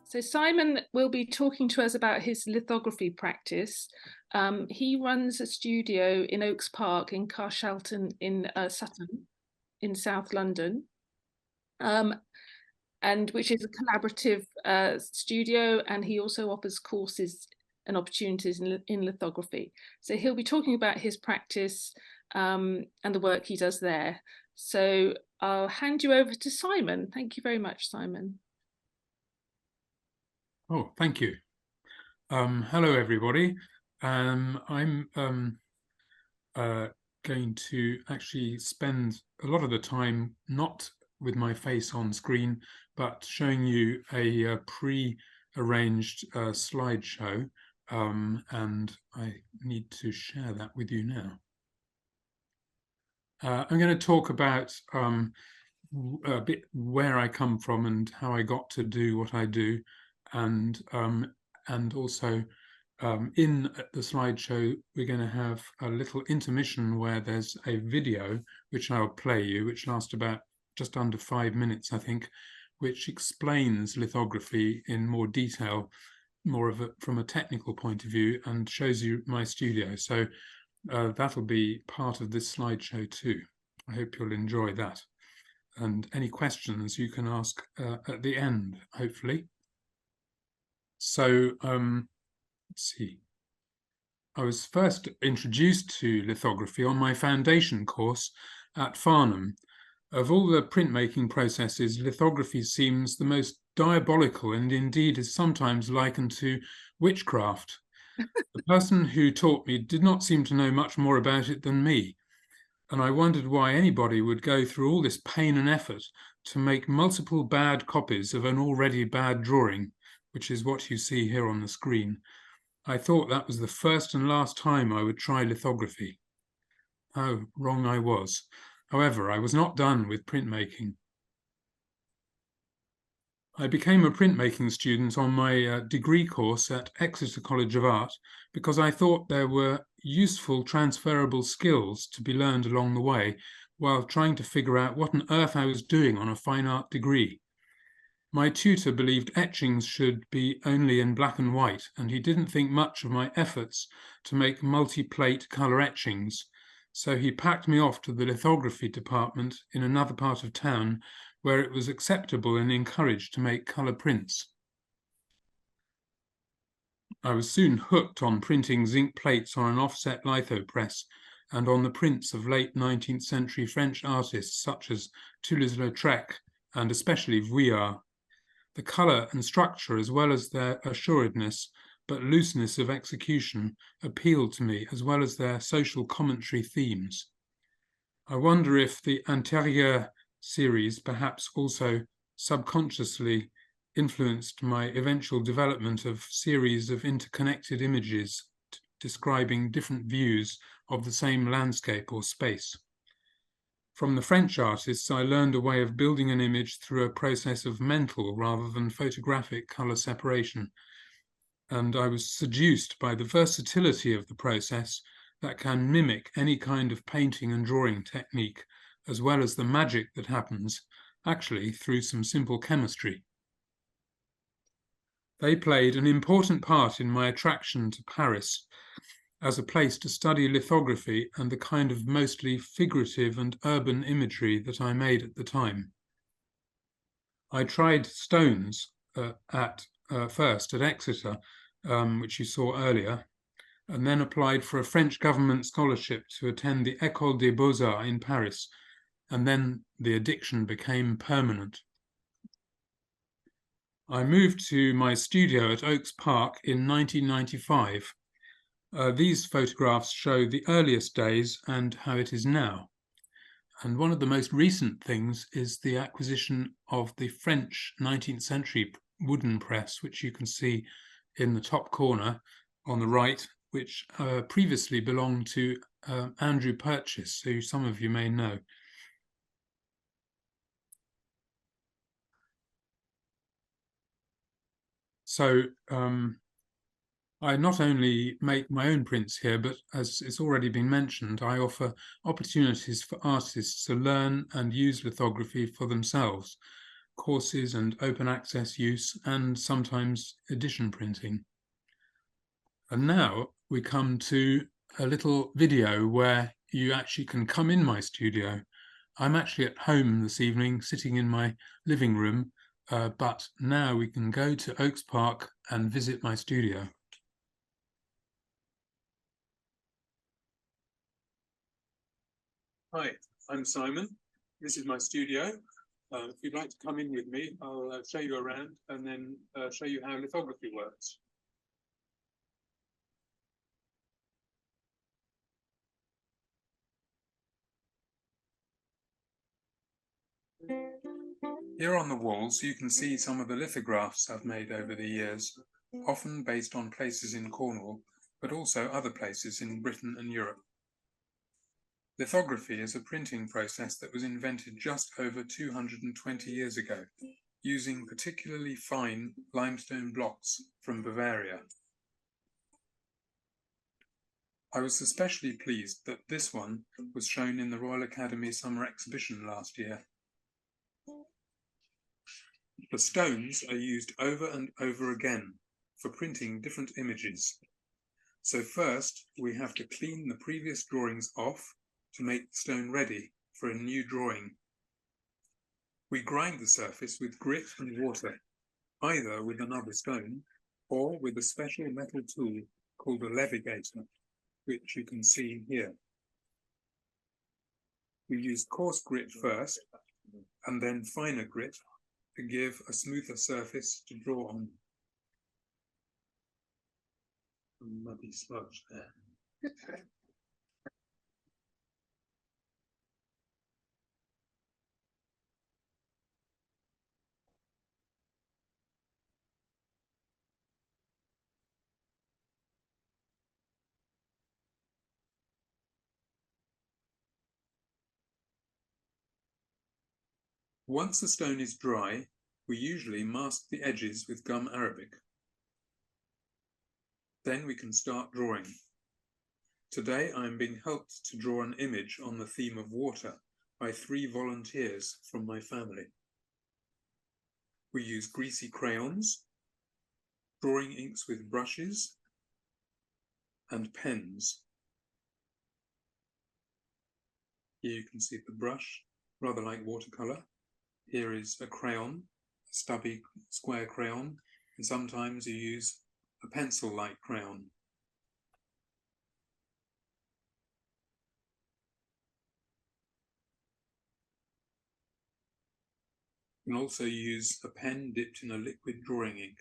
So Simon will be talking to us about his lithography practice. He runs a studio in Oaks Park in Carshalton in Sutton in South London, and which is a collaborative studio, and he also offers courses and opportunities in lithography. So he'll be talking about his practice and the work he does there. So I'll hand you over to Simon. Thank you very much, Simon. Oh, thank you. Hello, everybody. I'm going to actually spend a lot of the time not with my face on screen, but showing you a pre-arranged slideshow, and I need to share that with you now. I'm going to talk about a bit where I come from and how I got to do what I do, and also in the slideshow we're going to have a little intermission where there's a video which I'll play you, which lasts about just under 5 minutes, I think, which explains lithography in more detail, more of from a technical point of view, and shows you my studio. So that'll be part of this slideshow too. I hope you'll enjoy that. And any questions you can ask at the end, hopefully. So let's see. I was first introduced to lithography on my foundation course at Farnham. Of all the printmaking processes, lithography seems the most diabolical, and indeed is sometimes likened to witchcraft. The person who taught me did not seem to know much more about it than me, and I wondered why anybody would go through all this pain and effort to make multiple bad copies of an already bad drawing, which is what you see here on the screen. I thought that was the first and last time I would try lithography. How wrong I was. However, I was not done with printmaking. I became a printmaking student on my degree course at Exeter College of Art because I thought there were useful transferable skills to be learned along the way while trying to figure out what on earth I was doing on a fine art degree. My tutor believed etchings should be only in black and white, and he didn't think much of my efforts to make multi-plate colour etchings, so he packed me off to the lithography department in another part of town where it was acceptable and encouraged to make colour prints. I was soon hooked on printing zinc plates on an offset litho press and on the prints of late 19th century French artists such as Toulouse-Lautrec and especially Vuillard. The colour and structure, as well as their assuredness but looseness of execution, appealed to me, as well as their social commentary themes. I wonder if the Antérieur series perhaps also subconsciously influenced my eventual development of series of interconnected images describing different views of the same landscape or space. From the French artists, I learned a way of building an image through a process of mental rather than photographic colour separation, and I was seduced by the versatility of the process that can mimic any kind of painting and drawing technique, as well as the magic that happens, actually, through some simple chemistry. They played an important part in my attraction to Paris as a place to study lithography and the kind of mostly figurative and urban imagery that I made at the time. I tried stones first at Exeter, which you saw earlier, and then applied for a French government scholarship to attend the École des Beaux-Arts in Paris, and then the addiction became permanent. I moved to my studio at Oaks Park in 1995. These photographs show the earliest days and how it is now. And one of the most recent things is the acquisition of the French 19th century wooden press, which you can see in the top corner on the right, which previously belonged to Andrew Purchase, who some of you may know. So I not only make my own prints here, but as it's already been mentioned, I offer opportunities for artists to learn and use lithography for themselves, courses and open access use, and sometimes edition printing. And now we come to a little video where you actually can come in my studio. I'm actually at home this evening, sitting in my living room, but now we can go to Oaks Park and visit my studio. Hi, I'm Simon. This is my studio. If you'd like to come in with me, I'll show you around and then show you how lithography works. Here on the walls, you can see some of the lithographs I've made over the years, often based on places in Cornwall, but also other places in Britain and Europe. Lithography is a printing process that was invented just over 220 years ago, using particularly fine limestone blocks from Bavaria. I was especially pleased that this one was shown in the Royal Academy Summer Exhibition last year. The stones are used over and over again for printing different images. So first, we have to clean the previous drawings off to make the stone ready for a new drawing. We grind the surface with grit and water, either with another stone or with a special metal tool called a levigator, which you can see here. We use coarse grit first and then finer grit to give a smoother surface to draw on. A muddy smudge there. Once the stone is dry, we usually mask the edges with gum arabic. Then we can start drawing. Today I am being helped to draw an image on the theme of water by 3 volunteers from my family. We use greasy crayons, drawing inks with brushes, and pens. Here you can see the brush, rather like watercolour. Here is a crayon, a stubby square crayon, and sometimes you use a pencil-like crayon. You can also use a pen dipped in a liquid drawing ink.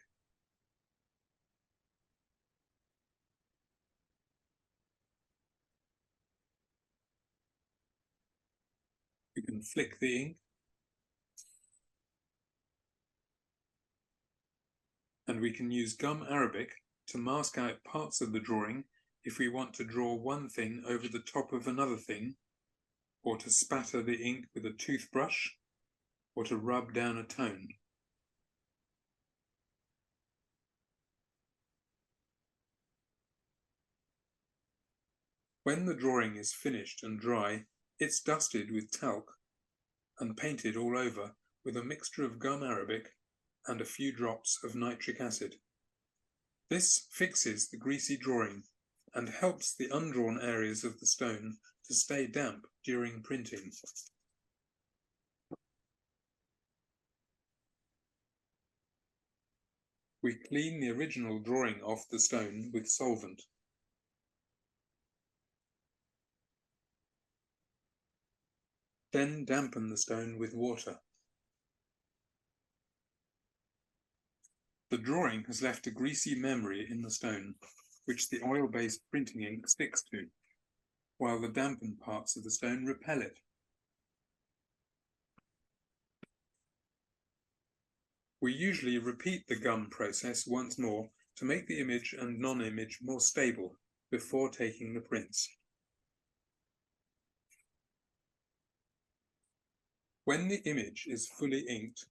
You can flick the ink, and we can use gum arabic to mask out parts of the drawing if we want to draw one thing over the top of another thing, or to spatter the ink with a toothbrush, or to rub down a tone. When the drawing is finished and dry, it's dusted with talc and painted all over with a mixture of gum arabic and a few drops of nitric acid. This fixes the greasy drawing and helps the undrawn areas of the stone to stay damp during printing. We clean the original drawing off the stone with solvent. Then dampen the stone with water. The drawing has left a greasy memory in the stone, which the oil-based printing ink sticks to, while the dampened parts of the stone repel it. We usually repeat the gum process once more to make the image and non-image more stable before taking the prints. When the image is fully inked,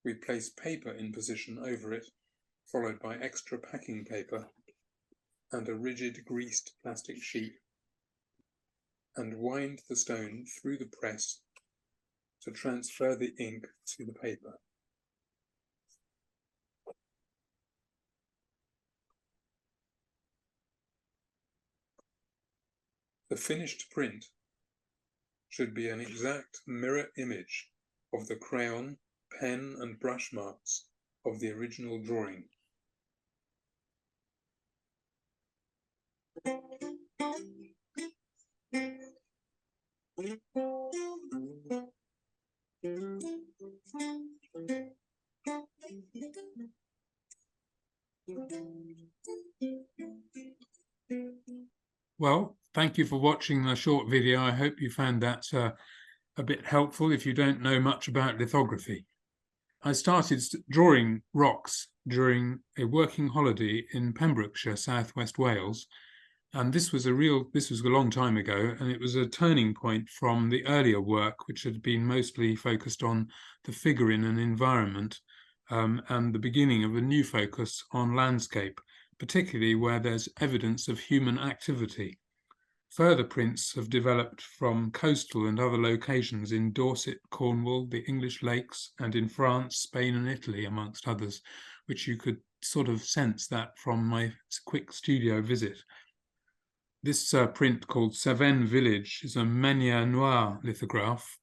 we place paper in position over it, followed by extra packing paper and a rigid greased plastic sheet, and wind the stone through the press to transfer the ink to the paper. The finished print should be an exact mirror image of the crayon, pen and brush marks of the original drawing. Well, thank you for watching the short video. I hope you found that a bit helpful if you don't know much about lithography. I started drawing rocks during a working holiday in Pembrokeshire, southwest Wales, and this was a long time ago, and it was a turning point from the earlier work, which had been mostly focused on the figurine and environment, and the beginning of a new focus on landscape, particularly where there's evidence of human activity. Further prints have developed from coastal and other locations in Dorset, Cornwall, the English lakes, and in France, Spain, and Italy, amongst others, which you could sort of sense that from my quick studio visit. This print called Savenne Village is a Manière Noire lithograph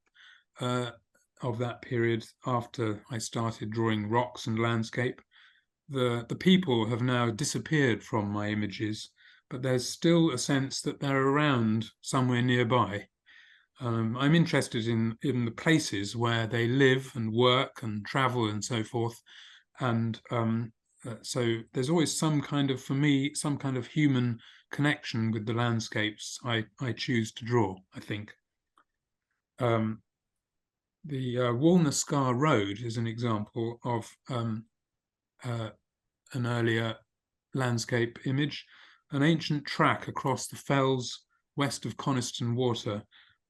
of that period after I started drawing rocks and landscape. The people have now disappeared from my images, but there's still a sense that they're around somewhere nearby. I'm interested in the places where they live and work and travel and so forth. And so there's always some kind of, for me, some kind of human connection with the landscapes I choose to draw, I think. The Walna-Scar Road is an example of an earlier landscape image, an ancient track across the fells west of Coniston Water,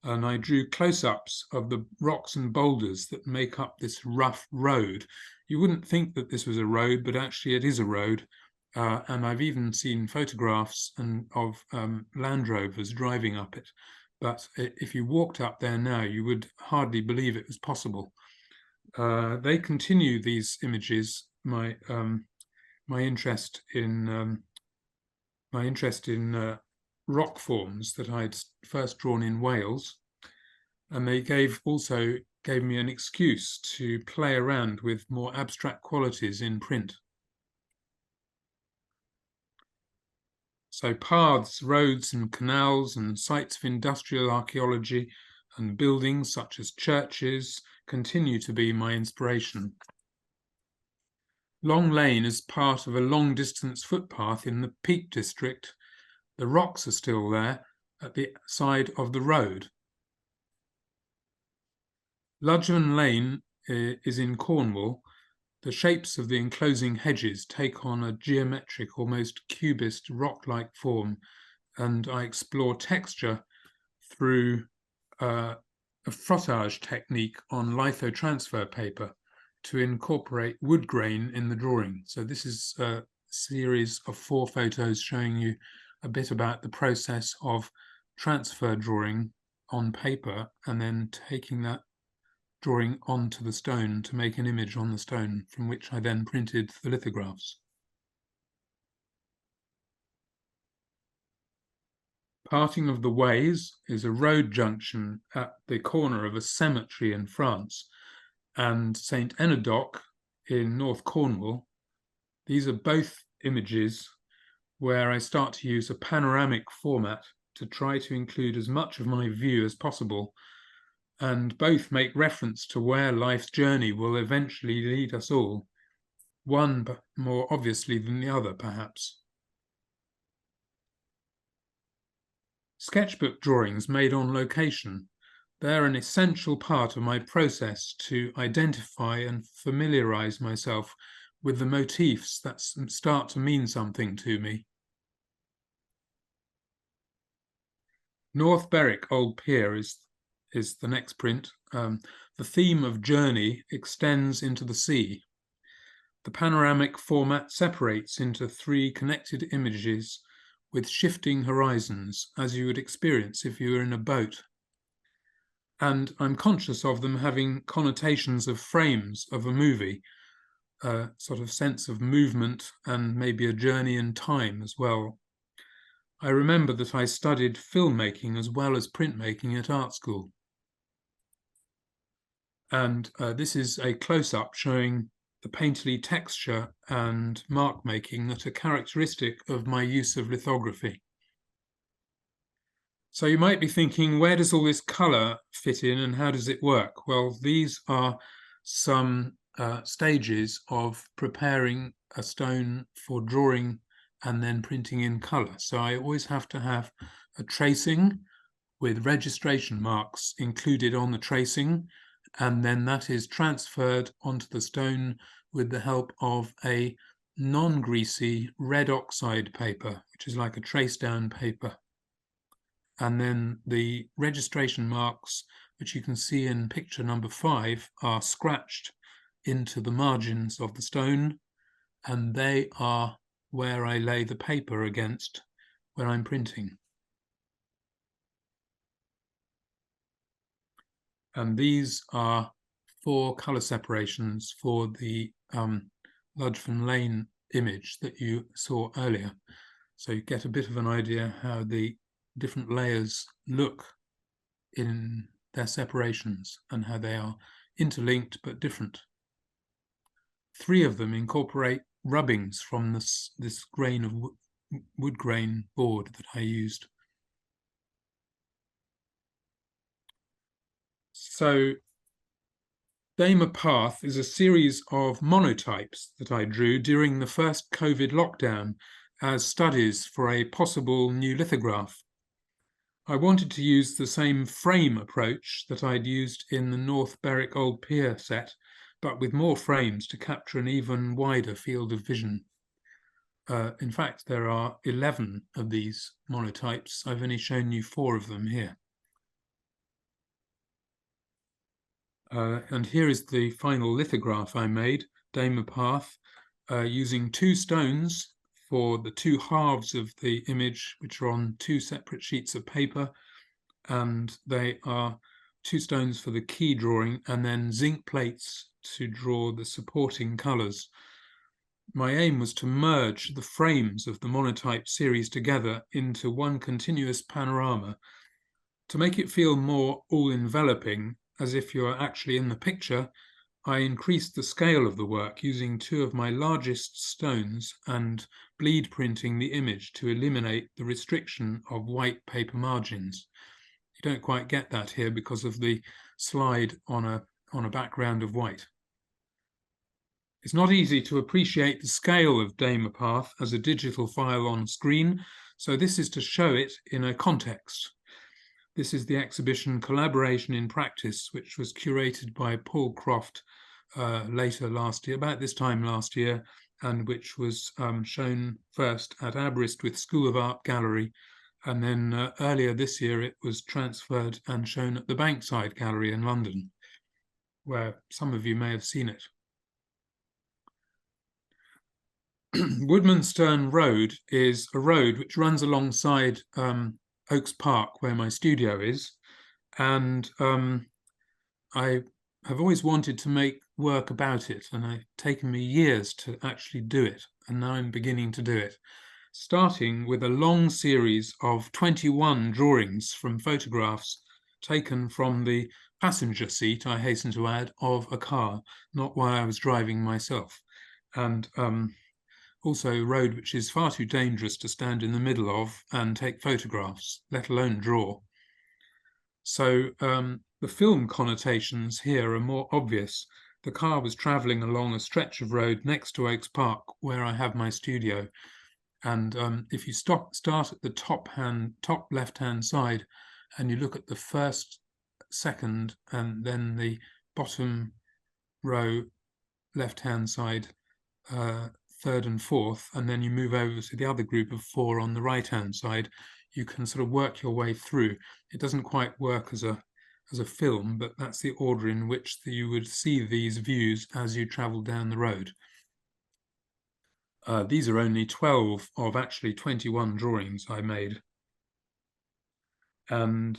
and I drew close-ups of the rocks and boulders that make up this rough road. You wouldn't think that this was a road, but actually it is a road, and I've even seen photographs of Land Rovers driving up it. But if you walked up there now, you would hardly believe it was possible. They continue these images, my interest in rock forms that I'd first drawn in Wales, and they also gave me an excuse to play around with more abstract qualities in print. So paths, roads and canals and sites of industrial archaeology and buildings such as churches continue to be my inspiration. Long Lane is part of a long-distance footpath in the Peak District. The rocks are still there at the side of the road. Ludgman Lane is in Cornwall. The shapes of the enclosing hedges take on a geometric, almost cubist rock-like form, and I explore texture through a frottage technique on lithotransfer paper to incorporate wood grain in the drawing. So this is a series of 4 photos showing you a bit about the process of transfer drawing on paper and then taking that drawing onto the stone to make an image on the stone, from which I then printed the lithographs. Parting of the Ways is a road junction at the corner of a cemetery in France and St. Enodoc in North Cornwall. These are both images where I start to use a panoramic format to try to include as much of my view as possible, and both make reference to where life's journey will eventually lead us all, one more obviously than the other, perhaps. Sketchbook drawings made on location. They're an essential part of my process to identify and familiarize myself with the motifs that start to mean something to me. North Berwick Old Pier is the next print. The theme of journey extends into the sea. The panoramic format separates into 3 connected images with shifting horizons, as you would experience if you were in a boat. and I'm conscious of them having connotations of frames of a movie, a sort of sense of movement and maybe a journey in time as well. I remember that I studied filmmaking as well as printmaking at art school. And this is a close-up showing the painterly texture and mark making that are characteristic of my use of lithography. So you might be thinking, where does all this color fit in and how does it work? Well, these are some stages of preparing a stone for drawing and then printing in color. So I always have to have a tracing with registration marks included on the tracing, and then that is transferred onto the stone with the help of a non-greasy red oxide paper, which is like a trace down paper. And then the registration marks, which you can see in picture number 5, are scratched into the margins of the stone, and they are where I lay the paper against when I'm printing. And these are 4 color separations for the Ludgvan Lane image that you saw earlier. So you get a bit of an idea how the different layers look in their separations and how they are interlinked but different. 3 of them incorporate rubbings from this grain of wood grain board that I used. So Damer Path is a series of monotypes that I drew during the first COVID lockdown as studies for a possible new lithograph. I wanted to use the same frame approach that I'd used in the North Berwick Old Pier set, but with more frames to capture an even wider field of vision. In fact, there are 11 of these monotypes. I've only shown you 4 of them here. And here is the final lithograph I made, Damer Path, using 2 stones for the 2 halves of the image, which are on 2 separate sheets of paper. And they are 2 stones for the key drawing and then zinc plates to draw the supporting colours. My aim was to merge the frames of the monotype series together into one continuous panorama to make it feel more all-enveloping, as if you're actually in the picture. I increased the scale of the work using 2 of my largest stones and bleed printing the image to eliminate the restriction of white paper margins. You don't quite get that here because of the slide on a background of white. It's not easy to appreciate the scale of Damer Path as a digital file on screen, so this is to show it in a context. This is the exhibition Collaboration in Practice, which was curated by Paul Croft later last year, about this time last year, and which was shown first at Aberystwyth School of Art Gallery, and then earlier this year it was transferred and shown at the Bankside Gallery in London, where some of you may have seen it. Woodmansterne Road is a road which runs alongside Oaks Park, where my studio is, and I have always wanted to make work about it, and it's taken me years to actually do it, and now I'm beginning to do it, starting with a long series of 21 drawings from photographs taken from the passenger seat, I hasten to add, of a car, not while I was driving myself, and also a road which is far too dangerous to stand in the middle of and take photographs, let alone draw. So the film connotations here are more obvious. The car was travelling along a stretch of road next to Oaks Park, where I have my studio. And if you start at the top left-hand side, and you look at the first, second, and then the bottom row left-hand side, 3rd and 4th, and then you move over to the other group of 4 on the right-hand side, you can sort of work your way through. It doesn't quite work as a film, but that's the order in which you would see these views as you travel down the road. These are only 12 of actually 21 drawings I made. And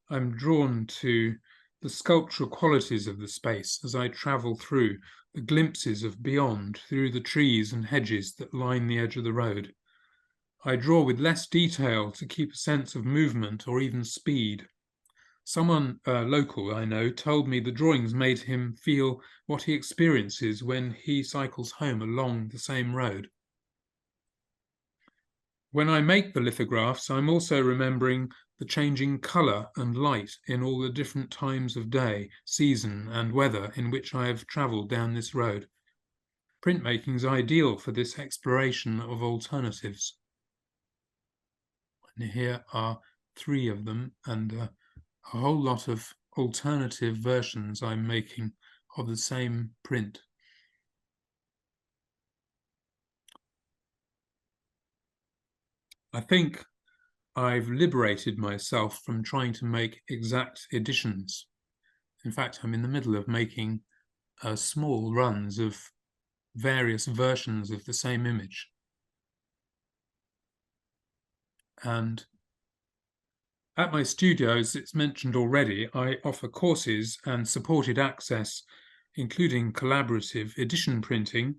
I'm drawn to the sculptural qualities of the space as I travel through, the glimpses of beyond through the trees and hedges that line the edge of the road. I draw with less detail to keep a sense of movement or even speed. Someone local I know told me the drawings made him feel what he experiences when he cycles home along the same road. When I make the lithographs, I'm also remembering the changing colour and light in all the different times of day, season, and weather in which I have travelled down this road. Printmaking is ideal for this exploration of alternatives. And here are 3 of them, and a whole lot of alternative versions I'm making of the same print. I think I've liberated myself from trying to make exact editions. In fact, I'm in the middle of making small runs of various versions of the same image. And at my studio, as it's mentioned already, I offer courses and supported access, including collaborative edition printing,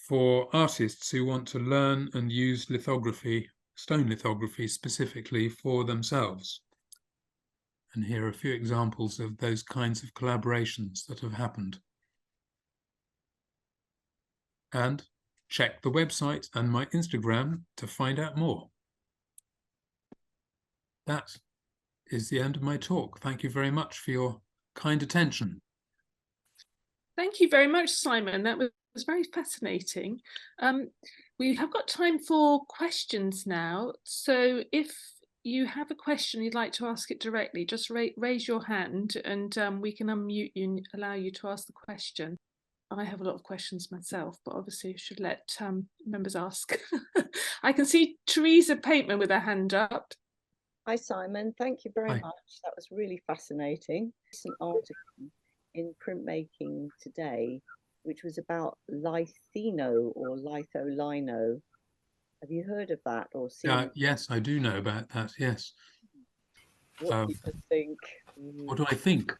for artists who want to learn and use lithography, stone lithography specifically, for themselves. And here are a few examples of those kinds of collaborations that have happened. And check the website and my Instagram to find out more. That is the end of my talk. Thank you very much for your kind attention. Thank you very much, Simon. That was very fascinating. We have got time for questions now. So if you have a question you'd like to ask it directly, just raise your hand and we can unmute you and allow you to ask the question. I have a lot of questions myself, but obviously I should let members ask. I can see Teresa Pateman with her hand up. Hi, Simon. Thank you very Hi. much. That was really fascinating. Recent article in Printmaking Today, which was about lithino or litholino. Have you heard of that or seen? Yes, I do know about that, yes. What do you think? What do I think?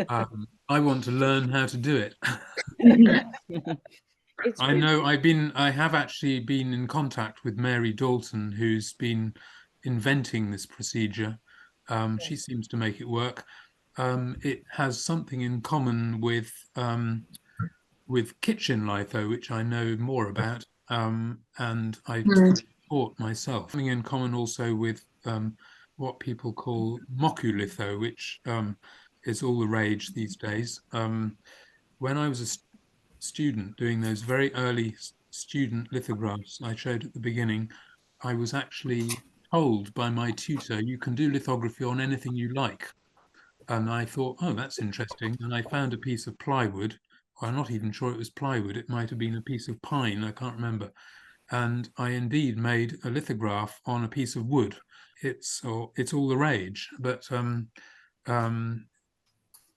I want to learn how to do it. I know I have actually been in contact with Mary Dalton, who's been inventing this procedure. She seems to make it work. It has something in common with kitchen litho, which I know more about, and I taught myself. Something in common also with what people call mokulitho, which is all the rage these days. When I was a student doing those very early student lithographs I showed at the beginning, I was actually told by my tutor, you can do lithography on anything you like. And I thought, oh, that's interesting. And I found a piece of plywood. Well, I'm not even sure it was plywood. It might have been a piece of pine. I can't remember. And I indeed made a lithograph on a piece of wood. It's all the rage. But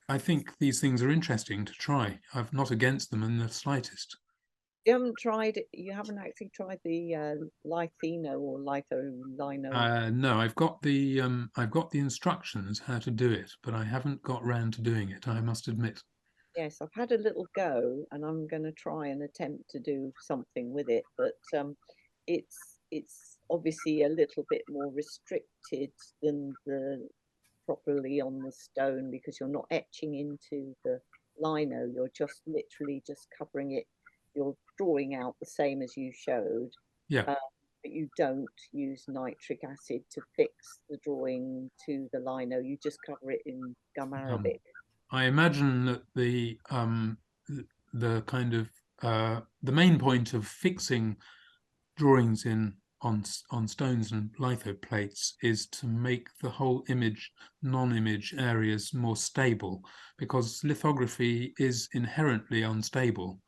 I think these things are interesting to try. I'm not against them in the slightest. You haven't actually tried the lithino or litholino? No, I've got the instructions how to do it, but I haven't got round to doing it, I must admit. Yes, I've had a little go and I'm going to try and attempt to do something with it, but it's obviously a little bit more restricted than the properly on the stone because you're not etching into the lino, you're just literally just covering it, you're drawing out the same as you showed. Yeah. But you don't use nitric acid to fix the drawing to the lino, you just cover it in gum arabic. I imagine that the kind of the main point of fixing drawings on stones and litho plates is to make the whole image, non-image areas more stable, because lithography is inherently unstable.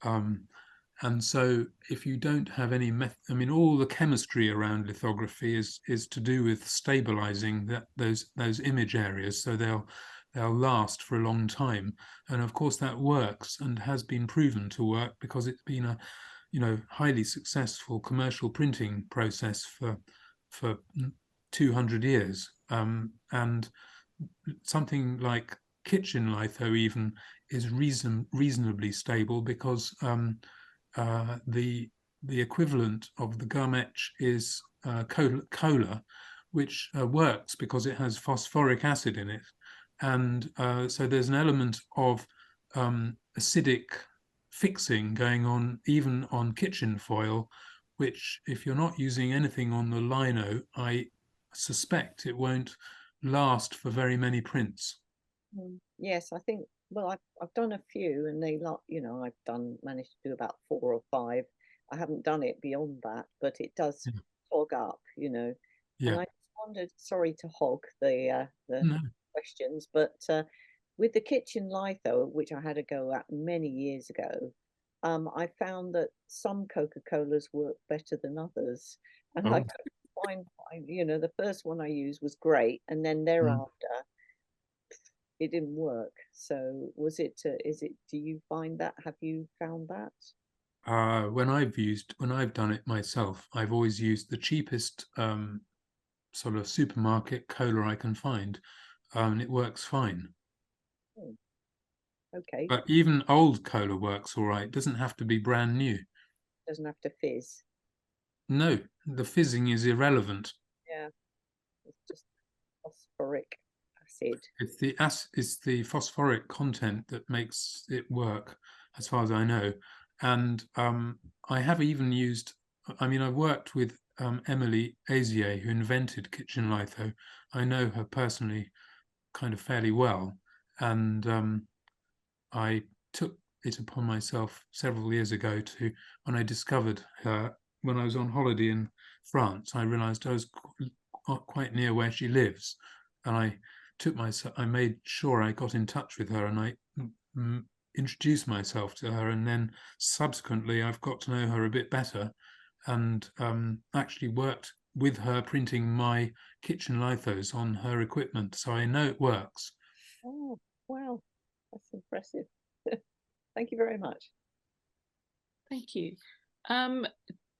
And so if you don't have any method, I mean, all the chemistry around lithography is to do with stabilizing those image areas so they'll last for a long time. And of course that works and has been proven to work because it's been a highly successful commercial printing process for 200 years, and something like kitchen litho even is reasonably stable, because the equivalent of the gum etch is cola, which works because it has phosphoric acid in it, and so there's an element of acidic fixing going on even on kitchen foil, which, if you're not using anything on the lino, I suspect it won't last for very many prints. Yes, I think, well, I've done a few, and they like, you know, managed to do about 4 or 5. I haven't done it beyond that, but it does hog up, you know. And Yeah. I just wondered, sorry to hog the No. questions, but with the kitchen litho, which I had a go at many years ago, I found that some Coca-Colas work better than others, and I couldn't find, you know, the first one I used was great, and then thereafter it didn't work. So was it, do you find that, have you found that? When I've done it myself, I've always used the cheapest sort of supermarket cola I can find, and it works fine. Okay. But even old cola works all right. It doesn't have to be brand new. Doesn't have to fizz. No, the fizzing is irrelevant. Yeah, it's just phosphoric acid. It's the phosphoric content that makes it work, as far as I know. And I have even used, I mean, I've worked with Emily Azier, who invented kitchen litho. I know her personally kind of fairly well, and I took it upon myself several years ago to, when I discovered her, when I was on holiday in France, I realized I was quite near where she lives, and I made sure I got in touch with her, and I introduced myself to her, and then subsequently I've got to know her a bit better, and actually worked with her printing my kitchen lithos on her equipment, so I know it works. Oh, wow, that's impressive. Thank you very much. Thank you.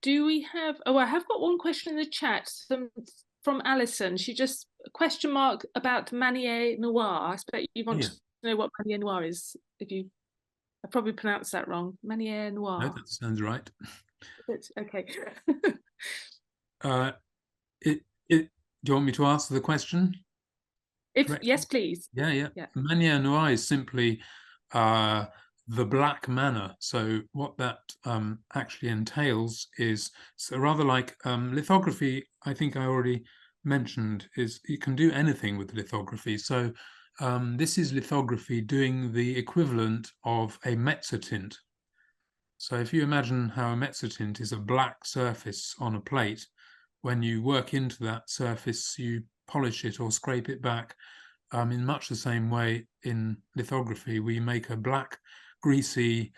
Do we have, oh, I have got one question in the chat from Alison. She just, question mark about Manier Noir. I expect you want to know what Manier Noir is. I probably pronounced that wrong. Manier Noir. No, that sounds right. Okay. Do you want me to answer the question? Yes, please. Yeah. Manier Noir is simply the black manner. So what that actually entails is, so rather like lithography, I think I already mentioned, is you can do anything with lithography. So this is lithography doing the equivalent of a mezzotint. So if you imagine how a mezzotint is a black surface on a plate, when you work into that surface, you polish it or scrape it back. In much the same way in lithography, we make a black, greasy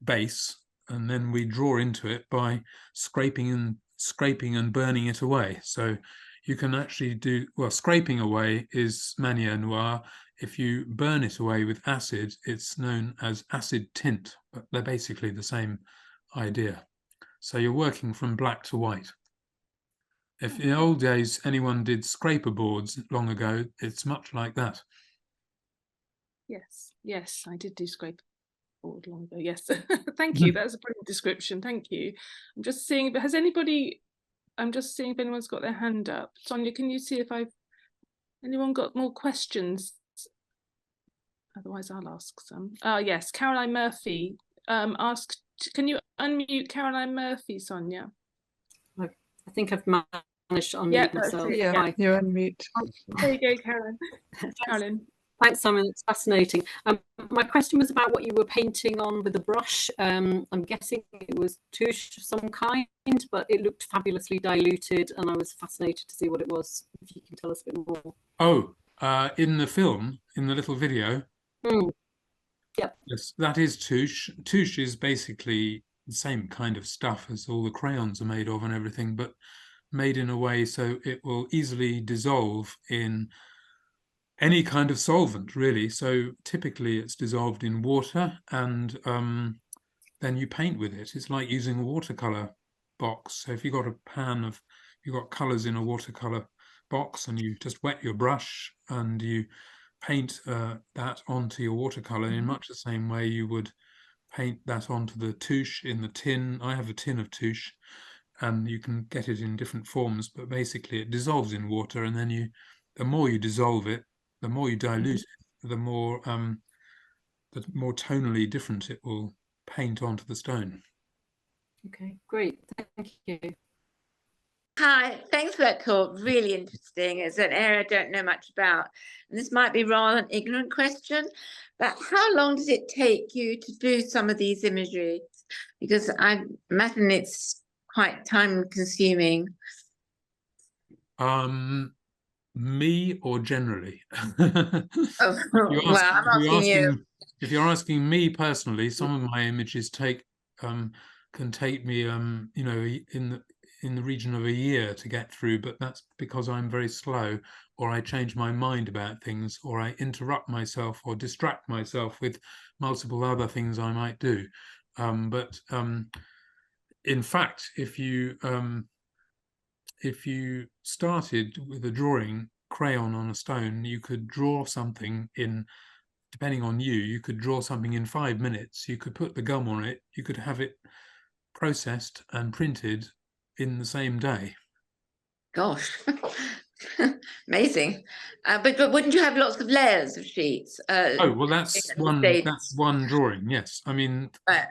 base, and then we draw into it by scraping and burning it away. So you can actually do, well, scraping away is Manier Noir. If you burn it away with acid, it's known as acid tint, but they're basically the same idea. So you're working from black to white. If in the old days anyone did scraper boards long ago, it's much like that. Yes, I did do scraper board long ago. Yes, thank you. That's a brilliant description. Thank you. I'm just seeing, but I'm just seeing if anyone's got their hand up. Sonia, can you see if anyone got more questions? Otherwise, I'll ask some. Yes, Caroline Murphy asked, can you unmute Caroline Murphy, Sonia? I think I've managed to unmute myself. Yeah, you're unmute. There you go, Caroline. Caroline. Thanks, Simon. It's fascinating. My question was about what you were painting on with the brush. I'm guessing it was tuche of some kind, but it looked fabulously diluted, and I was fascinated to see what it was. If you can tell us a bit more. Oh, in the film, in the little video. Yep. Yes, that is tuche. Tuche is basically the same kind of stuff as all the crayons are made of and everything, but made in a way so it will easily dissolve in any kind of solvent, really. So typically it's dissolved in water, and then you paint with it. It's like using a watercolor box. So if you've got a pan of got colours in a watercolour box, and you just wet your brush and you paint that onto your watercolour in much the same way you would paint that onto the touche in the tin. I have a tin of touche, and you can get it in different forms, but basically it dissolves in water, and then the more you dissolve it, the more you dilute it, the more tonally different it will paint onto the stone. Okay, great, thank you. Hi, thanks for that talk. Really interesting. It's an area I don't know much about. And this might be rather an ignorant question, but how long does it take you to do some of these imageries? Because I imagine it's quite time consuming. Me or generally? Oh, well, I'm asking you. If you're asking me personally, some of my images can take me you know, in the region of a year to get through, but that's because I'm very slow, or I change my mind about things, or I interrupt myself or distract myself with multiple other things I might do. But in fact, if you started with a drawing crayon on a stone, you could draw something in, depending on you could draw something in 5 minutes. You could put the gum on it, you could have it processed and printed in the same day. Gosh, amazing. But wouldn't you have lots of layers of sheets? Oh, well, that's one drawing, yes. I mean, of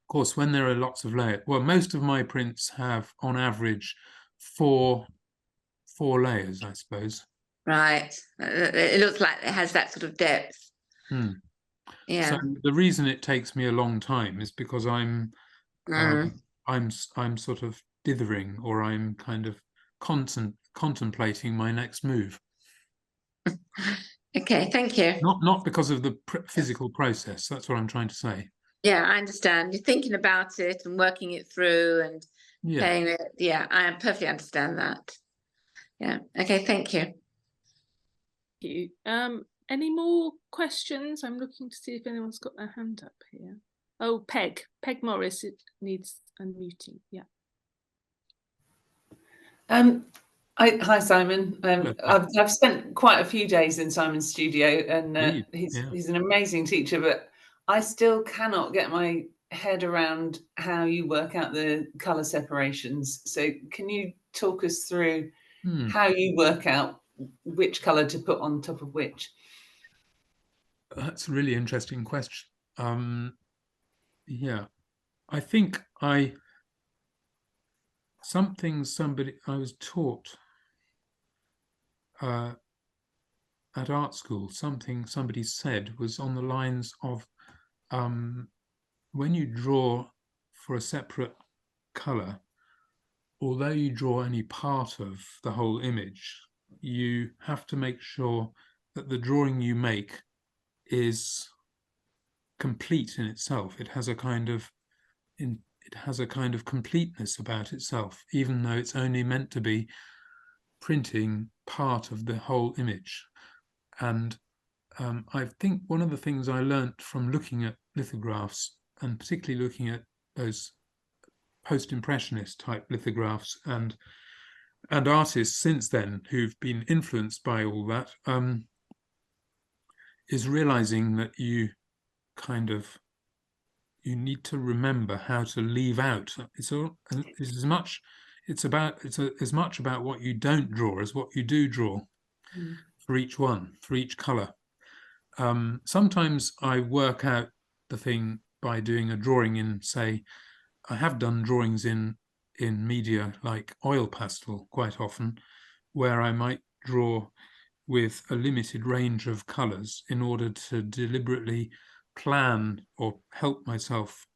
course, when there are lots of layers, well, most of my prints have on average four layers, I suppose. Right. It looks like it has that sort of depth. Yeah. So the reason it takes me a long time is because I'm sort of dithering, or I'm kind of contemplating my next move. Okay, thank you. Not because of the physical process. That's what I'm trying to say. Yeah, I understand. You're thinking about it and working it through and playing it. Yeah, I perfectly understand that. Yeah. Okay, thank you. Thank you. Any more questions? I'm looking to see if anyone's got their hand up here. Oh, Peg Morris, it needs unmuting. Yeah. Hi, Simon. I've spent quite a few days in Simon's studio, and he's an amazing teacher, but I still cannot get my head around how you work out the colour separations. So can you talk us through how you work out which colour to put on top of which? That's a really interesting question. Yeah, I think I was taught at art school, somebody said was on the lines of when you draw for a separate colour, although you draw only part of the whole image, you have to make sure that the drawing you make is complete in itself. It has a kind of completeness about itself, even though it's only meant to be printing part of the whole image. And I think one of the things I learnt from looking at lithographs, and particularly looking at those post-impressionist type lithographs and artists since then who've been influenced by all that, is realizing that you need to remember how to leave out. It's as much about what you don't draw as what you do draw for each color. Sometimes I work out the thing by doing a drawing in, say, I have done drawings in media like oil pastel quite often, where I might draw with a limited range of colors in order to deliberately plan or help myself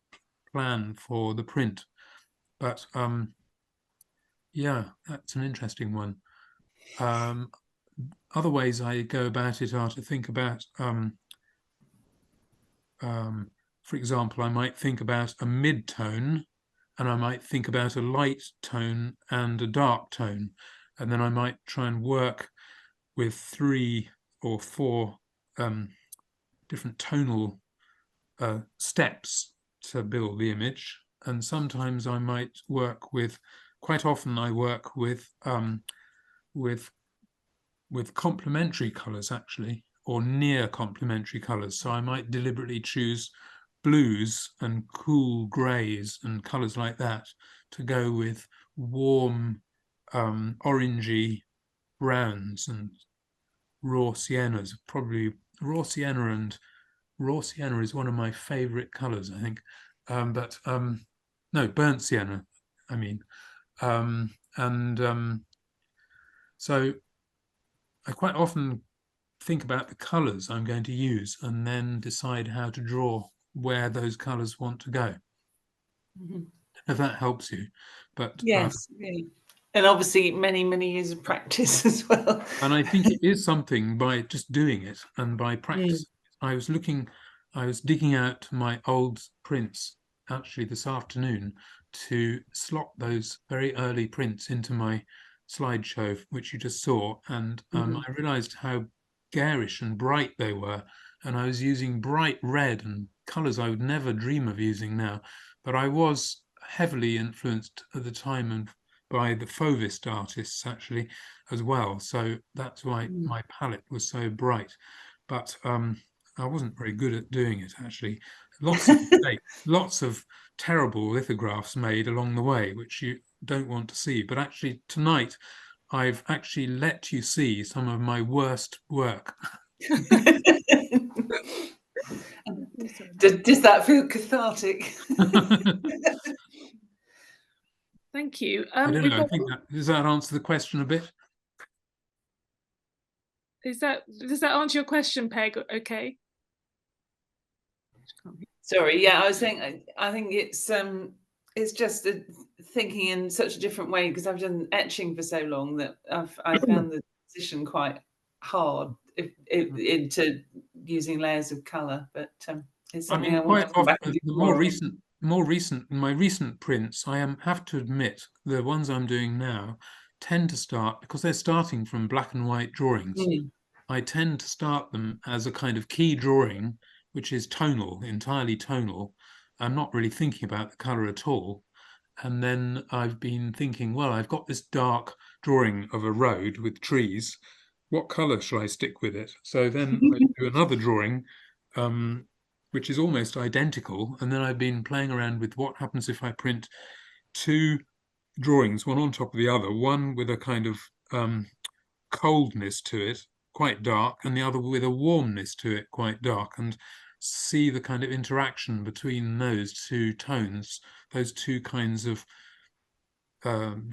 plan for the print. But yeah, that's an interesting one. Other ways I go about it are to think about, for example, I might think about a mid-tone, and I might think about a light tone and a dark tone, and then I might try and work with 3 or 4 different tonal steps to build the image. And sometimes I might work with quite often I work with complementary colours, actually, or near complementary colours. So I might deliberately choose blues and cool greys and colours like that to go with warm orangey browns and raw siennas. Probably raw sienna, and raw sienna is one of my favourite colours, I think. No, burnt sienna, I mean. So I quite often think about the colours I'm going to use and then decide how to draw where those colours want to go. Mm-hmm. If that helps you. But yes, really. And obviously many years of practice as well. And I think it is something by just doing it and by practice. I was digging out my old prints actually this afternoon to slot those very early prints into my slideshow, which you just saw, and I realized how garish and bright they were, and I was using bright red and colors I would never dream of using now, but I was heavily influenced at the time and by the Fauvist artists actually as well, so that's why my palette was so bright. But I wasn't very good at doing it, actually. Lots of mistakes, lots of terrible lithographs made along the way, which you don't want to see. But actually tonight I've actually let you see some of my worst work. Does that feel cathartic? Thank you. I don't know. I think does that answer the question a bit? Does that answer your question, Peg? Okay. Sorry, yeah, I was saying I think it's just thinking in such a different way, because I've done etching for so long that I found the position quite hard into using layers of colour. But it's something I want to come back and do my recent prints, I have to admit, the ones I'm doing now tend to start, because they're starting from black and white drawings. I tend to start them as a kind of key drawing, which is tonal, entirely tonal. I'm not really thinking about the colour at all. And then I've been thinking, well, I've got this dark drawing of a road with trees. What colour shall I stick with it? So then I do another drawing, which is almost identical. And then I've been playing around with what happens if I print two drawings, one on top of the other, one with a kind of coldness to it, quite dark, and the other with a warmness to it, quite dark, and see the kind of interaction between those two tones, those two kinds of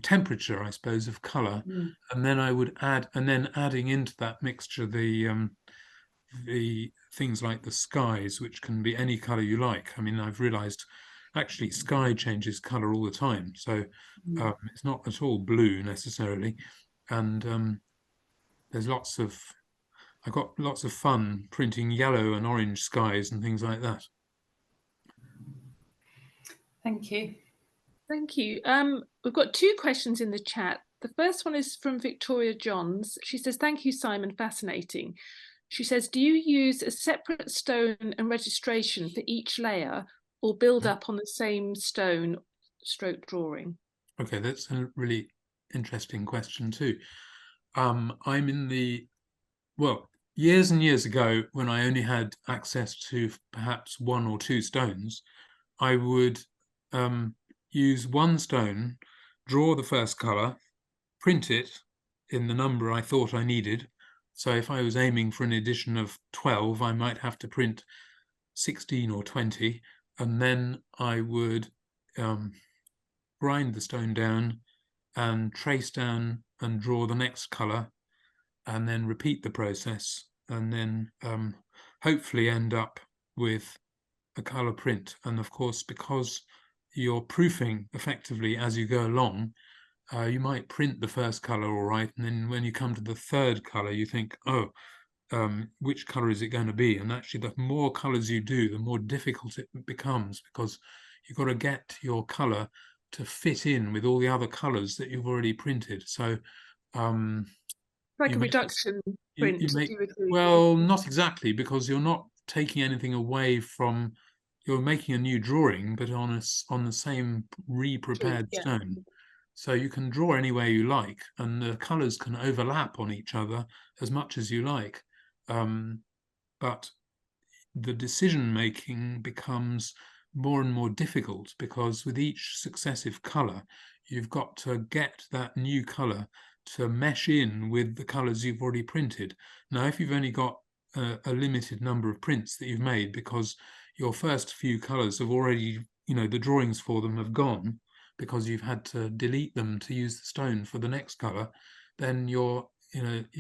temperature, I suppose, of colour. And then I would add, and then adding into that mixture the things like the skies, which can be any colour you like. I mean, I've realised actually sky changes colour all the time, so it's not at all blue necessarily, and there's I got lots of fun printing yellow and orange skies and things like that. Thank you. Thank you. We've got two questions in the chat. The first one is from Victoria Johns. She says, thank you, Simon, fascinating. She says, do you use a separate stone and registration for each layer, or build up on the same stone stroke drawing? Okay, that's a really interesting question too. I'm in the, well, years and years ago, when I only had access to perhaps one or two stones, I would use one stone, draw the first colour, print it in the number I thought I needed. So if I was aiming for an edition of 12, I might have to print 16 or 20, and then I would grind the stone down and trace down and draw the next colour, and then repeat the process, and then hopefully end up with a colour print. And of course, because you're proofing effectively as you go along, you might print the first colour all right, and then when you come to the third colour, you think, oh, which colour is it going to be? And actually, the more colours you do, the more difficult it becomes, because you've got to get your colour to fit in with all the other colours that you've already printed. So like a reduction print. Well, not exactly, because you're not taking anything away from, you're making a new drawing, but on the same re-prepared stone. So you can draw any way you like, and the colours can overlap on each other as much as you like. But the decision making becomes more and more difficult, because with each successive colour, you've got to get that new colour to mesh in with the colours you've already printed. Now, if you've only got a limited number of prints that you've made, because your first few colours have already, the drawings for them have gone, because you've had to delete them to use the stone for the next colour, then your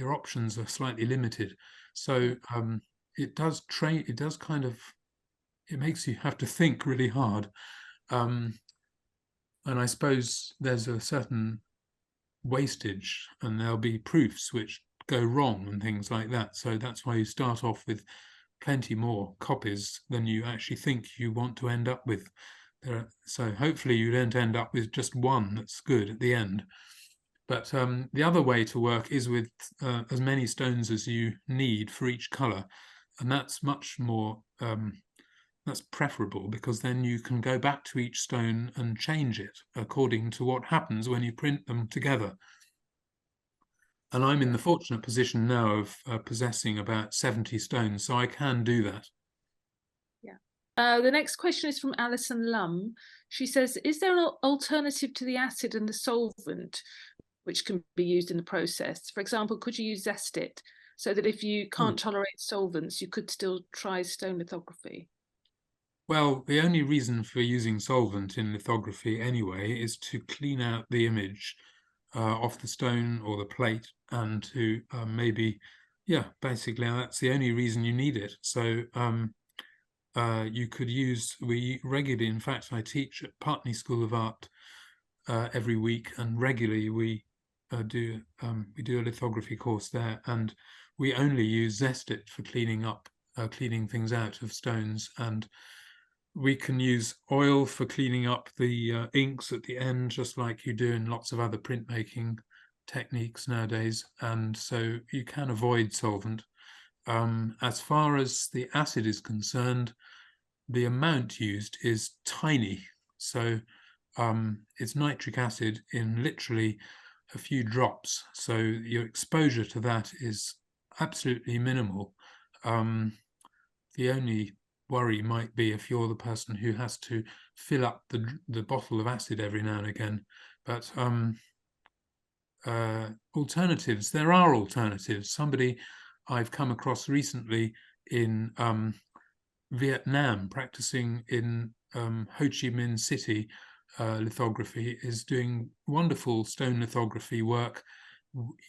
options are slightly limited. So it makes you have to think really hard. And I suppose there's a certain wastage, and there'll be proofs which go wrong and things like that. So that's why you start off with plenty more copies than you actually think you want to end up with. So hopefully you don't end up with just one that's good at the end. But the other way to work is with as many stones as you need for each colour, and that's much more that's preferable, because then you can go back to each stone and change it according to what happens when you print them together. And I'm in the fortunate position now of possessing about 70 stones, so I can do that. Yeah. The next question is from Alison Lum. She says, is there an alternative to the acid and the solvent which can be used in the process? For example, could you use zest it, so that if you can't tolerate solvents, you could still try stone lithography? Well, the only reason for using solvent in lithography anyway is to clean out the image off the stone or the plate, and to basically that's the only reason you need it. So you could use, we regularly, in fact, I teach at Putney School of Art every week, and regularly we do a lithography course there, and we only use zest it for cleaning things out of stones. And we can use oil for cleaning up the inks at the end, just like you do in lots of other printmaking techniques nowadays. And so you can avoid solvent. As far as the acid is concerned, the amount used is tiny. So it's nitric acid in literally a few drops. So your exposure to that is absolutely minimal. The only worry might be if you're the person who has to fill up the bottle of acid every now and again. But alternatives, there are alternatives. Somebody I've come across recently in Vietnam, practicing in Ho Chi Minh City lithography, is doing wonderful stone lithography work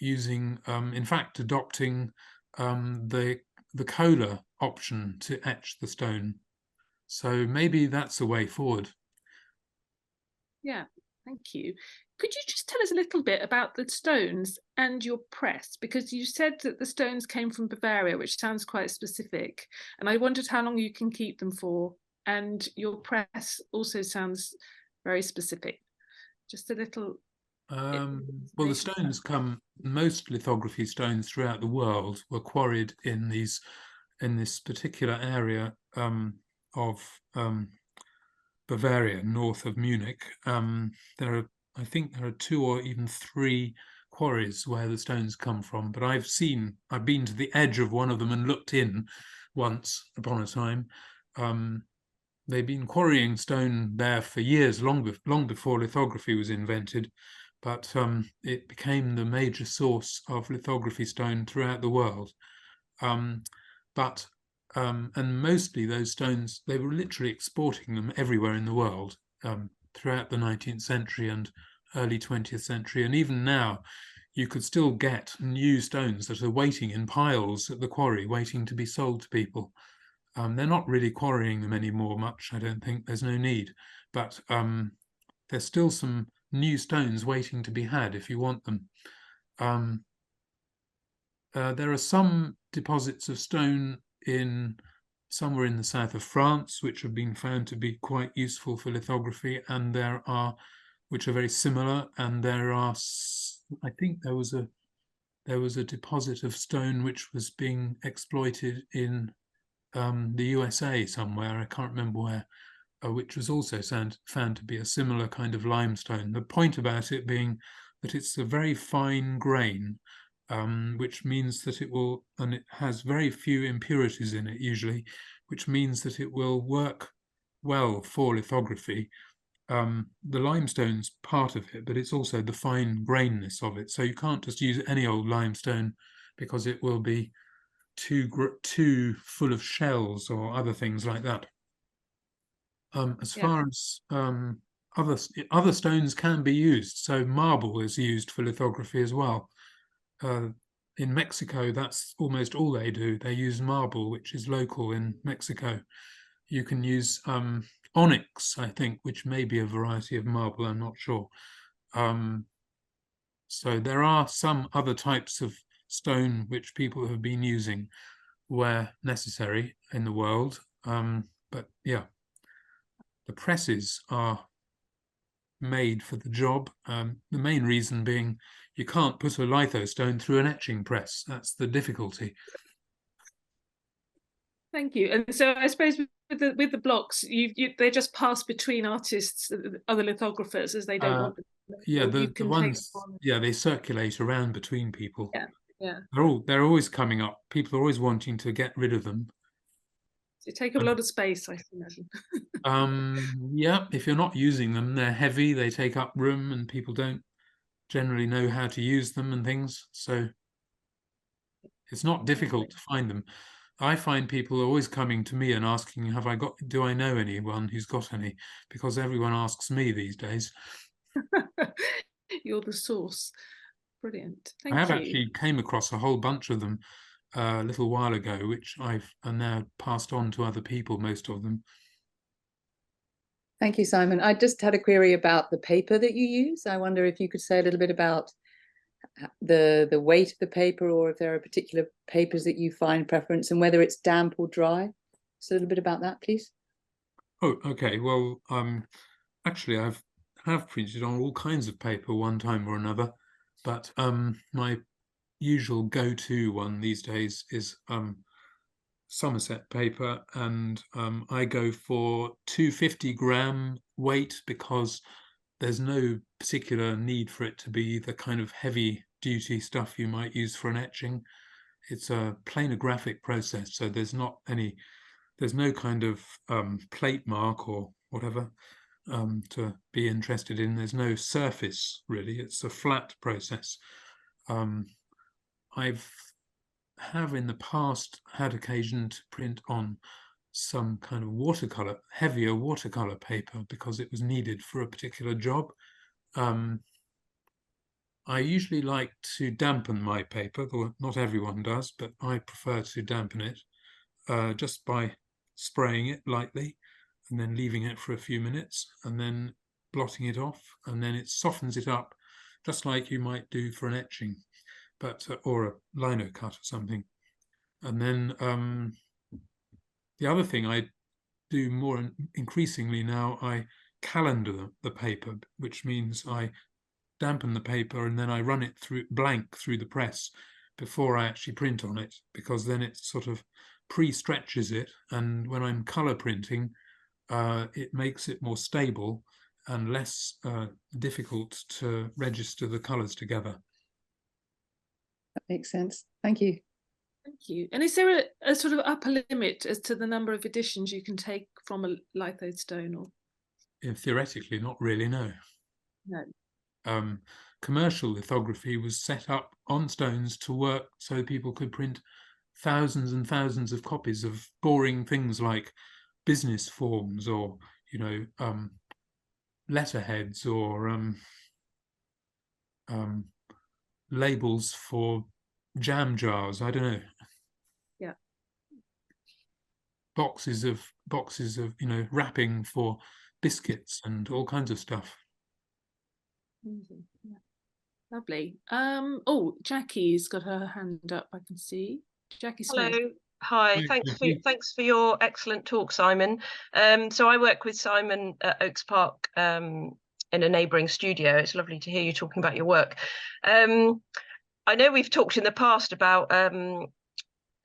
using, in fact, adopting the Kohler option to etch the stone. So maybe that's a way forward. Yeah, thank you. Could you just tell us a little bit about the stones and your press? Because you said that the stones came from Bavaria, which sounds quite specific. And I wondered how long you can keep them for. And your press also sounds very specific. Just a little. Well, the stones most lithography stones throughout the world were quarried in this particular area of Bavaria, north of Munich. I think there are 2 or even 3 quarries where the stones come from, but I've been to the edge of one of them and looked in once upon a time. They've been quarrying stone there for years, long before lithography was invented, but it became the major source of lithography stone throughout the world. And mostly those stones, they were literally exporting them everywhere in the world throughout the 19th century and early 20th century. And even now, you could still get new stones that are waiting in piles at the quarry, waiting to be sold to people. They're not really quarrying them anymore much, I don't think. There's no need. But there's still some new stones waiting to be had if you want them. There are some deposits of stone somewhere in the south of France, which have been found to be quite useful for lithography, and which are very similar. And there are, I think there was a deposit of stone which was being exploited in the USA somewhere. I can't remember where. which was also found to be a similar kind of limestone. The point about it being that it's a very fine grain, which means that it will, and it has very few impurities in it usually, which means that it will work well for lithography. The limestone's part of it, but it's also the fine grainness of it. So you can't just use any old limestone because it will be too full of shells or other things like that. As far as other stones can be used, so marble is used for lithography as well. In Mexico, that's almost all they do. They use marble, which is local in Mexico. You can use onyx, I think, which may be a variety of marble, I'm not sure. So there are some other types of stone which people have been using where necessary in the world. But yeah, the presses are made for the job. The main reason being you can't put a lithostone through an etching press. That's the difficulty. Thank you. And so I suppose with the blocks, they just pass between artists, other lithographers, as they don't want them. Yeah, the ones, yeah, they circulate around between people. Yeah, yeah. They're always coming up. People are always wanting to get rid of them. They take up a lot of space, I imagine. Yeah, if you're not using them, they're heavy, they take up room, and people don't generally know how to use them and things. So it's not difficult to find them. I find people are always coming to me and asking, do I know anyone who's got any? Because everyone asks me these days. You're the source. Brilliant. Thank I you. have actually came across a whole bunch of them a little while ago, which I've now passed on to other people, most of them. Thank you, Simon. I just had a query about the paper that you use. I wonder if you could say a little bit about the weight of the paper, or if there are particular papers that you find preference, and whether it's damp or dry. Just a little bit about that, please. Oh, okay. Well, actually, have printed on all kinds of paper one time or another, but my usual go-to one these days is Somerset paper, and I go for 250-gram weight because there's no particular need for it to be the kind of heavy-duty stuff you might use for an etching. It's a planographic process, so there's no kind of plate mark or whatever to be interested in. There's no surface, really. It's a flat process. Have in the past had occasion to print on some kind of heavier watercolor paper because it was needed for a particular job. I usually like to dampen my paper, though not everyone does, but I prefer to dampen it just by spraying it lightly and then leaving it for a few minutes and then blotting it off, and then it softens it up just like you might do for an etching, or a lino cut or something. And then the other thing I do more increasingly now, I calendar the paper, which means I dampen the paper and then I run it blank through the press before I actually print on it, because then it sort of pre-stretches it, and when I'm color printing, it makes it more stable and less difficult to register the colors together. That makes sense. Thank you. Thank you. And is there a sort of upper limit as to the number of editions you can take from a lithostone? Or theoretically, not really, no. No. Commercial lithography was set up on stones to work so people could print thousands and thousands of copies of boring things like business forms, or letterheads, or labels for jam jars. I don't know. Yeah. Boxes of wrapping for biscuits and all kinds of stuff. Amazing. Yeah. Lovely. Oh, Jackie's got her hand up, I can see. Jackie Smith. Hello. Hi. Thanks for your excellent talk, Simon. So I work with Simon at Oaks Park in a neighbouring studio. It's lovely to hear you talking about your work. I know we've talked in the past about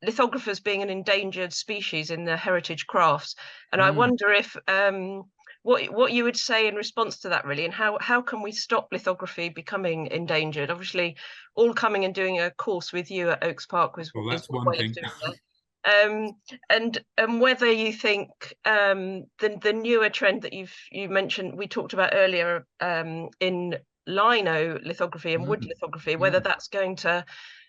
lithographers being an endangered species in the heritage crafts, and I wonder if what you would say in response to that, really, and how can we stop lithography becoming endangered? Obviously, all coming and doing a course with you at Oaks Park is one way of doing that. And whether you think the newer trend that you mentioned, we talked about earlier, in lino lithography and wood lithography, whether that's going to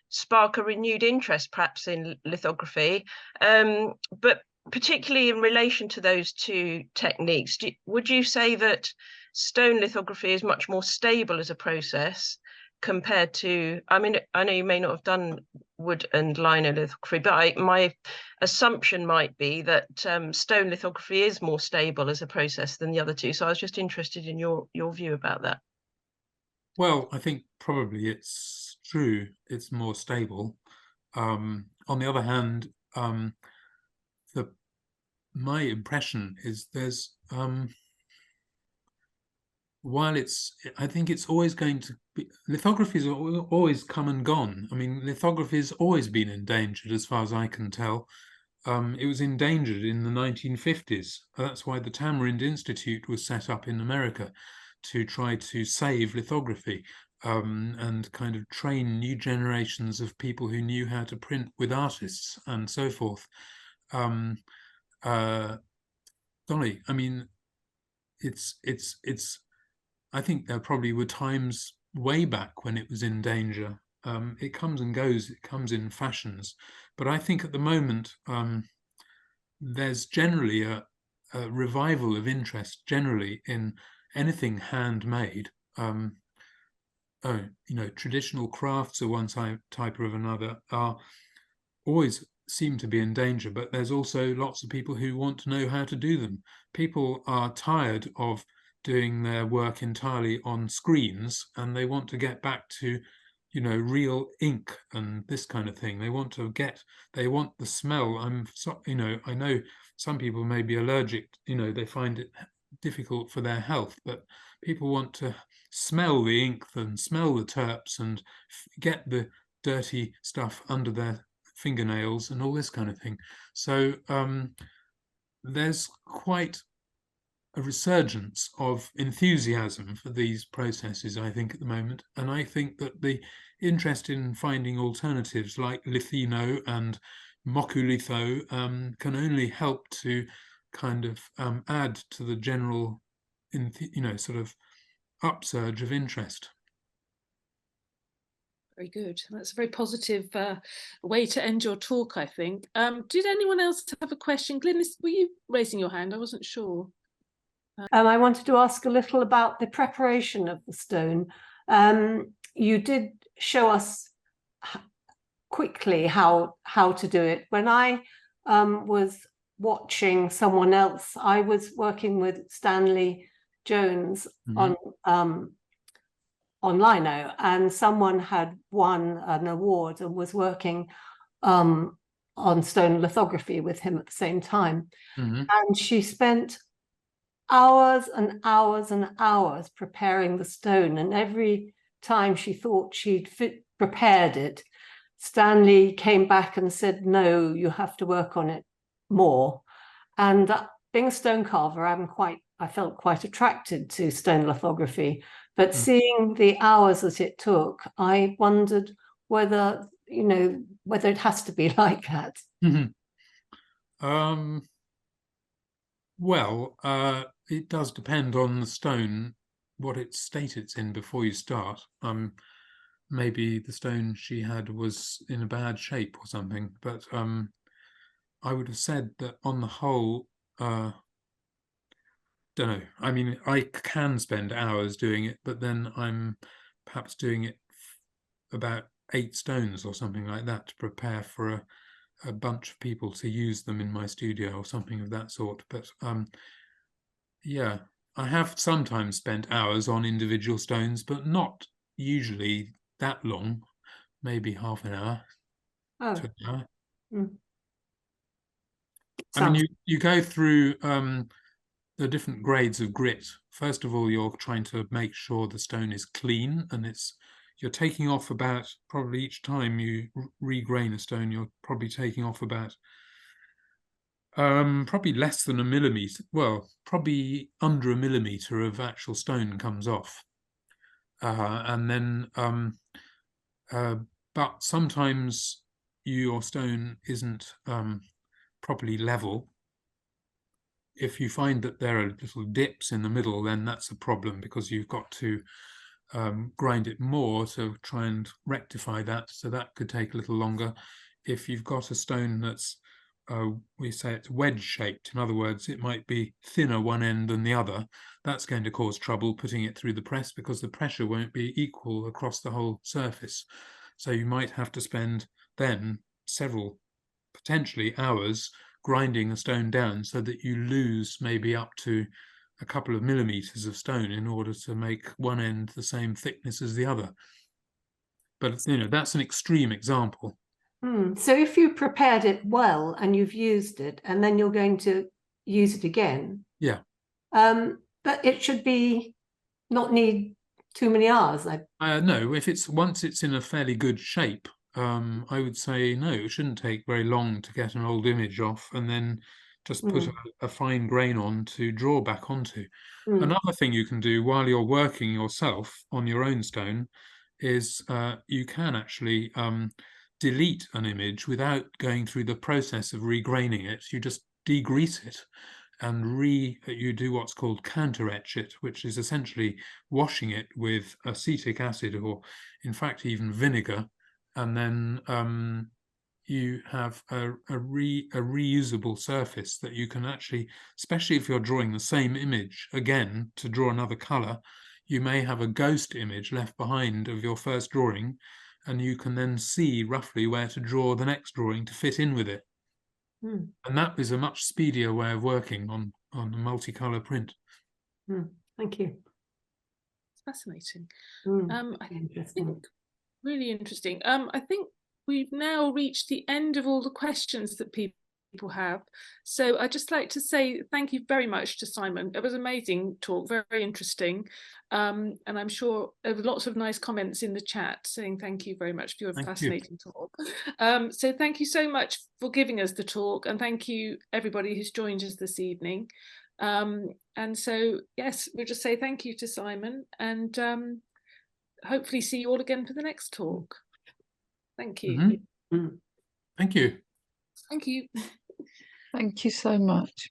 spark a renewed interest perhaps in lithography, but particularly in relation to those two techniques, would you say that stone lithography is much more stable as a process compared to, I mean, I know you may not have done wood and lino lithography, but my assumption might be that stone lithography is more stable as a process than the other two. So I was just interested in your view about that. Well, I think probably it's true, it's more stable. On the other hand, my impression is there's while I think it's always going to be, lithography's always come and gone. I mean, lithography's always been endangered as far as I can tell. It was endangered in the 1950s. That's why the Tamarind Institute was set up in America, to try to save lithography and kind of train new generations of people who knew how to print with artists and so forth. Dolly, I mean, I think there probably were times way back when it was in danger. It comes and goes, it comes in fashions. But I think at the moment, there's generally a revival of interest generally in anything handmade. Traditional crafts of one type or of another are always seem to be in danger, but there's also lots of people who want to know how to do them. People are tired of doing their work entirely on screens, and they want to get back to, real ink and this kind of thing. They want the smell. I know some people may be allergic, they find it difficult for their health, but people want to smell the ink and smell the terps and get the dirty stuff under their fingernails and all this kind of thing. So there's quite a resurgence of enthusiasm for these processes, I think, at the moment. And I think that the interest in finding alternatives like lithino and mokulitho can only help to kind of add to the general, sort of upsurge of interest. Very good. That's a very positive way to end your talk, I think. Did anyone else have a question? Glynis, were you raising your hand? I wasn't sure. I wanted to ask a little about the preparation of the stone. You did show us quickly how to do it. When I was watching someone else, I was working with Stanley Jones on lino, and someone had won an award and was working on stone lithography with him at the same time. And she spent hours and hours and hours preparing the stone, and every time she thought she'd prepared it, Stanley came back and said, no, you have to work on it more. And being a stone carver, I felt quite attracted to stone lithography, but seeing the hours that it took, I wondered whether it has to be like that. Well, it does depend on the stone, what state it's in before you start. Maybe the stone she had was in a bad shape or something, but I would have said that on the whole, don't know. I mean, I can spend hours doing it, but then I'm perhaps doing it about 8 stones or something like that to prepare for a bunch of people to use them in my studio or something of that sort. But yeah, I have sometimes spent hours on individual stones, but not usually that long, maybe half an hour to an hour. I mean, you go through the different grades of grit. First of all, you're trying to make sure the stone is clean and it's, you're taking off about, probably each time you regrain a stone, you're probably taking off about probably less than a millimeter, well, probably under a millimeter of actual stone comes off. And then but sometimes your stone isn't properly level. If you find that there are little dips in the middle, then that's a problem, because you've got to grind it more to try and rectify that. So that could take a little longer. If you've got a stone that's we say it's wedge shaped, in other words, it might be thinner one end than the other, that's going to cause trouble putting it through the press, because the pressure won't be equal across the whole surface. So you might have to spend then several, potentially hours, grinding the stone down, so that you lose maybe up to a couple of millimeters of stone in order to make one end the same thickness as the other. But that's an extreme example. So if you prepared it well and you've used it, and then you're going to use it again, yeah, but it should be not need too many hours. No, if once it's in a fairly good shape, I would say no, it shouldn't take very long to get an old image off, and then just put a fine grain on to draw back onto. Another thing you can do while you're working yourself on your own stone is you can actually delete an image without going through the process of regraining it. You just degrease it and you do what's called counter etch it, which is essentially washing it with acetic acid, or in fact even vinegar, and then you have a reusable surface that you can actually, especially if you're drawing the same image again to draw another color, you may have a ghost image left behind of your first drawing, and you can then see roughly where to draw the next drawing to fit in with it. And that is a much speedier way of working on a multicolor print. Thank you. It's fascinating. I think really interesting. I think we've now reached the end of all the questions that people have. So I'd just like to say thank you very much to Simon. It was an amazing talk, very, very interesting. And I'm sure there were lots of nice comments in the chat saying thank you very much for your fascinating talk. So thank you so much for giving us the talk, and thank you everybody who's joined us this evening. And so, yes, we'll just say thank you to Simon, and hopefully see you all again for the next talk. Thank you. Thank you. Thank you. Thank you so much.